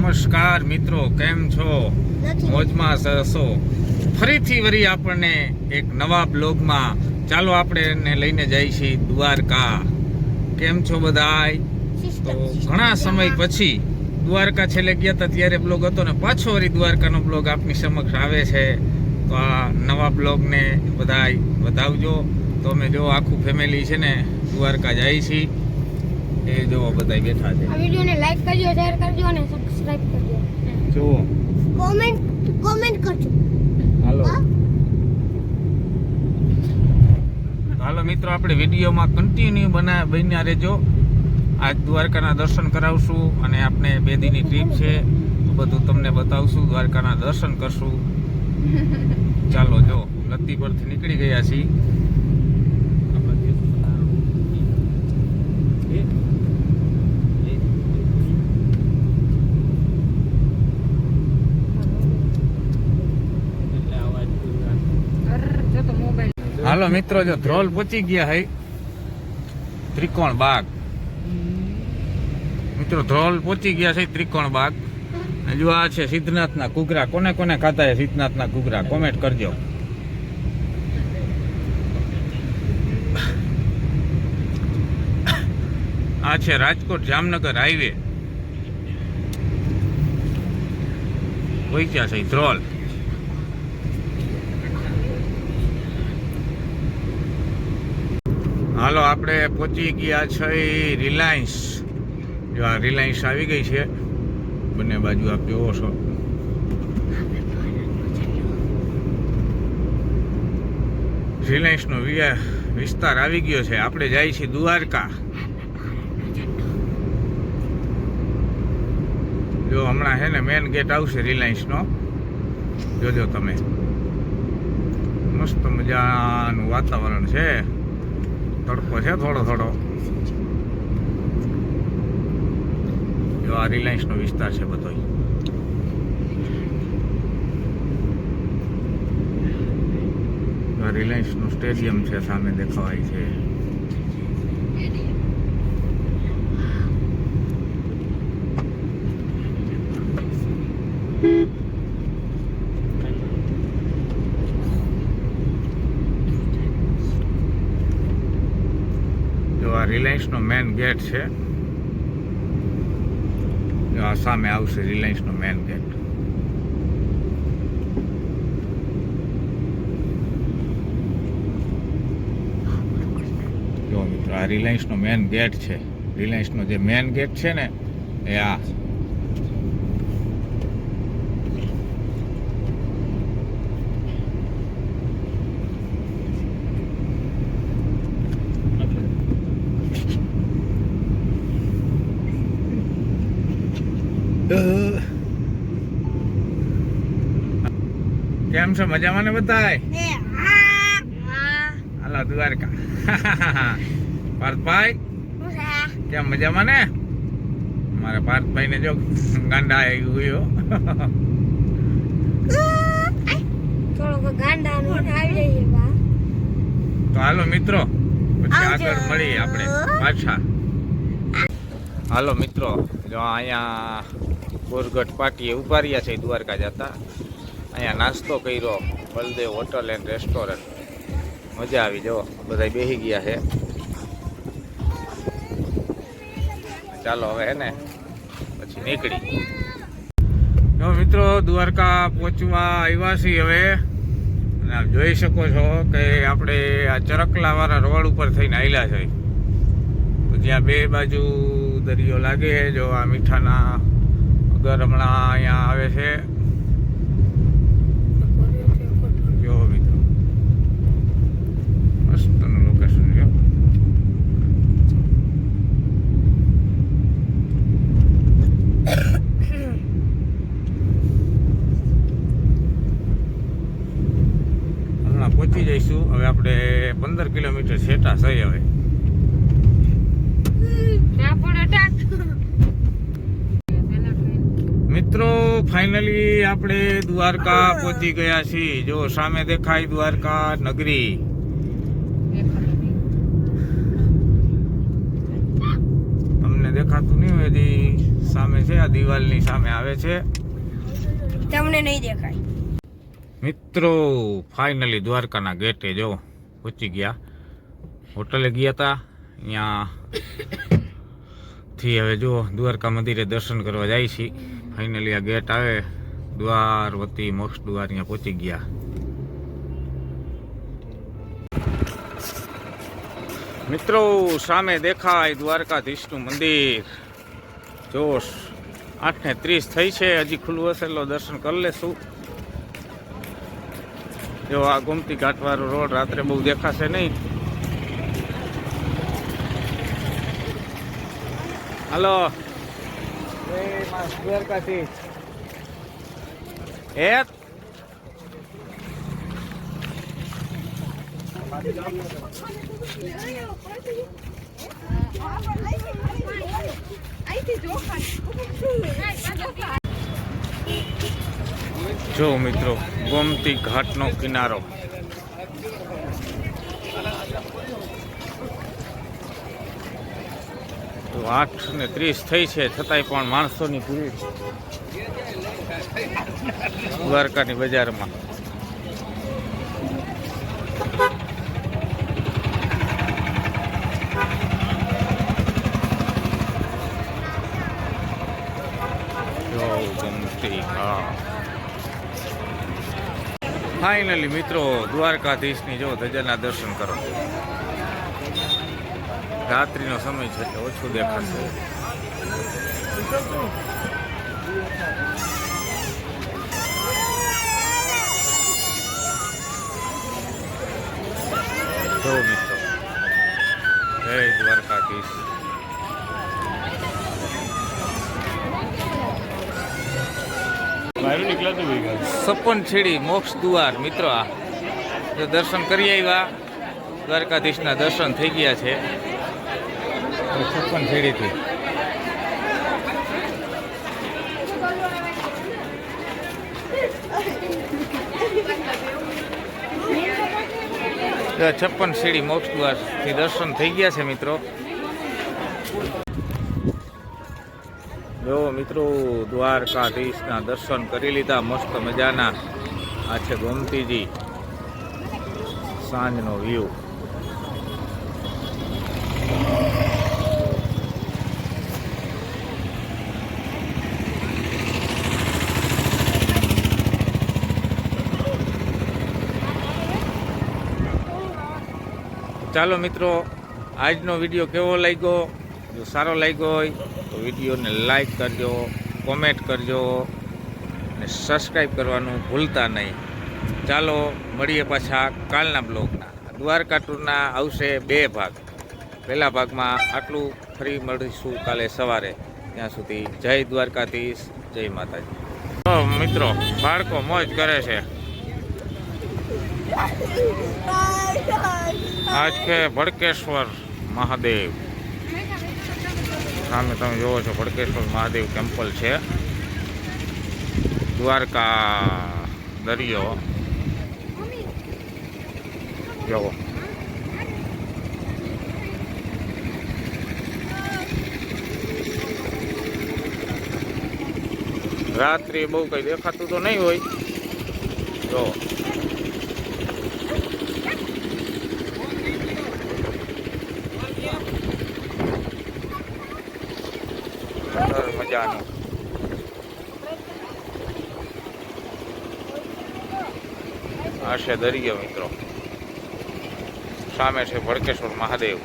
નમસ્કાર મિત્રો, કેમ છો? મોજમાં સરસો. ફરીથી વળી આપણને એક નવા બ્લોગમાં ચાલો આપણે એને લઈને જઈએ છીએ દ્વારકા. કેમ છો બધાય? તો ઘણા સમય પછી દ્વારકા છેલ્લે ગયા હતા ત્યારે બ્લોગ હતો ને પાછો વળી દ્વારકાનો બ્લોગ આપની સમક્ષ આવે છે. તો આ નવા બ્લોગને બધાય વધાવજો. તો અમે જો આખું ફેમિલી છે ને દ્વારકા જાય છીએ. એ જો બધા બેઠા છે. આ વિડિયોને લાઈક કરજો, શેર કરજો અને સબસ્ક્રાઇબ કરજો. જો કોમેન્ટ કરજો. હાલો મિત્રો, આપણે વિડીયોમાં કન્ટિન્યુ બન્યા રહેજો. આજ દ્વારકાના દર્શન કરાવશું અને આપણે 2 દિનની ટ્રીપ છે, બધું તમને બતાવશું. દ્વારકાના દર્શન કરશું. ચાલો, જો લત્તી પરથી નીકળી ગયા છીએ. હાલો મિત્રો, જો ધ્રોલ પહોંચી ગયા હે ત્રિકોણ બાગ. મિત્રો ધ્રોલ પહોંચી ગયા છે ત્રિકોણ બાગ. જો આ છે સિદ્ધનાથના ઘૂઘરા. કોને કોને ખાધા છે સિદ્ધનાથના ઘૂઘરા? કોમેન્ટ કરજો. આ છે રાજકોટ જામનગર હાઈવે. પહોંચ્યા છે ધ્રોલ. હાલો, આપણે પહોંચી ગયા છે રિલાયન્સ. જો આ રિલાયન્સ આવી ગઈ છે. બંને બાજુ આપ જોવો છો. રિલાયન્સનો વિસ્તાર આવી ગયો છે. આપણે જાય છીએ દ્વારકા. જો હમણાં છે ને મેન ગેટ આવશે રિલાયન્સનો. જોજો તમે. મસ્ત મજાનું વાતાવરણ છે. તડકો છે થોડો થોડો. જો આ રિલાયન્સનો વિસ્તાર છે બધો. રિલાયન્સનું સ્ટેડિયમ છે સામે દેખાવાય છે. આ રિલાયન્સનો મેન ગેટ છે. આ સામે આવશે રિલાયન્સનો મેન ગેટ. જો મિત્રો, આ રિલાયન્સનો મેન ગેટ છે. રિલાયન્સનો જે મેન ગેટ છે ને એ આ. કેમ છો? મજામાં ને બધાય? હાલો દ્વારકા. પાર્થભાઈ કેમ મજામાં ને? મારા પાર્થભાઈ ને જો ગાંડા આવી ગયો. તો હાલો મિત્રો, પછી આગળ મળીએ આપણે પાછા. હાલો મિત્રો, જો અહીંયા બોરગઢ પાટીએ ઉભા રહ્યા છે દ્વારકા જતા. અહીંયા નાસ્તો કર્યો બલદેવ હોટલ એન્ડ રેસ્ટોરન્ટ. મજા આવી. જો બધા બેસી ગયા છે. ચાલો હવે હે ને પછી નીકળી. જો મિત્રો, દ્વારકા પહોંચવા આવ્યા છીએ હવે. અને આપ જોઈ શકો છો કે આપણે આ ચરકલાવાળા રોડ ઉપર થઈને આવેલા છે. તો જ્યાં 2 બાજુ દરિયો લાગે છે. જો આ મીઠાના અગર હમણાં અહીંયા આવે છે. જો મિત્રો, મસ્તનું લોકેશન છે. હમણાં પહોંચી જઈશું. હવે આપણે 15 કિલોમીટર છેટા છે હવે. મિત્રો ફાઇનલી આપણે દ્વારકા પહોંચી ગયા છીએ. જો સામે દેખાય દ્વારકા નગરી. તમને દેખાતું નહીં હોય હજી સામે છે, આ દિવાલની સામે આવે છે. તમને નહીં દેખાય. મિત્રો ફાઇનલી દ્વારકાના ગેટે જો પહોંચી ગયા. હોટલે ગયા હતા અહીંયા થી હવે જો દ્વારકા મંદિરે દર્શન કરવા જાય છે. ફાઇનલી આ ગેટ આવે દ્વારવતી મોક્ષ દ્વાર, અહીંયા પહોંચી ગયા. મિત્રો સામે દેખાય દ્વારકાધીશનું મંદિર. જોશ 8:30 થઈ છે, હજી ખુલ્લું હશે એટલે દર્શન કરી લેશું. જો આ ગોમતી ઘાટવાળો રોડ રાત્રે બહુ દેખાશે નહીં. હાલો દ્વારકાધીશ એક જો મિત્રો ગોમતી ઘાટનો કિનારો. તો 8:30 થઈ છે છતાંય પણ માણસોની ભીડ દ્વારકાની બજારમાં. ગોમતી ઘાટ ફાઇનલી મિત્રો દ્વારકાધીશની જો ધજાના દર્શન કરો. રાત્રિનો સમય છે એટલે ઓછું દેખાશે. જો મિત્રો જય દ્વારકાધીશ. સપન છેડી મોક્ષ દ્વાર મિત્રો આ જો દર્શન કરી આવ્યા. દ્વારકાધીશના દર્શન થઈ ગયા છે સપન છેડીથી. છપ્પન સીડી મોક્ષ દ્વારથી દર્શન થઈ ગયા છે મિત્રો. જો મિત્રો દ્વારકાધીશના દર્શન કરી લીધા મસ્ત મજાના. આ છે ગોમતીજી સાંજનો વ્યૂ. ચાલો મિત્રો આજનો વિડીયો કેવો લાગ્યો? જો સારો લાગ્યો હોય તો વિડીયોને લાઈક કરજો, કોમેન્ટ કરજો અને સબસ્ક્રાઈબ કરવાનું ભૂલતા નહીં. ચાલો મળીએ પાછા કાલના બ્લોગના. દ્વારકા ટૂરના આવશે 2 ભાગ. પહેલા ભાગમાં આટલું, ફરી મળીશું કાલે સવારે. ત્યાં સુધી જય દ્વારકાધીશ, જય માતાજી. તો મિત્રો બાળકો મોજ કરે છે. આજ કે ભડકેશ્વર મહાદેવ સામે તમે જોવો છો. ભડકેશ્વર મહાદેવ ટેમ્પલ છે. દ્વારકા દરિયો જોવો. રાત્રે બહુ કઈ દેખાતું તો નહીં હોય. જો મજાનું આ છે દરિયો મિત્રો. સામે છે ભડકેશ્વર મહાદેવ.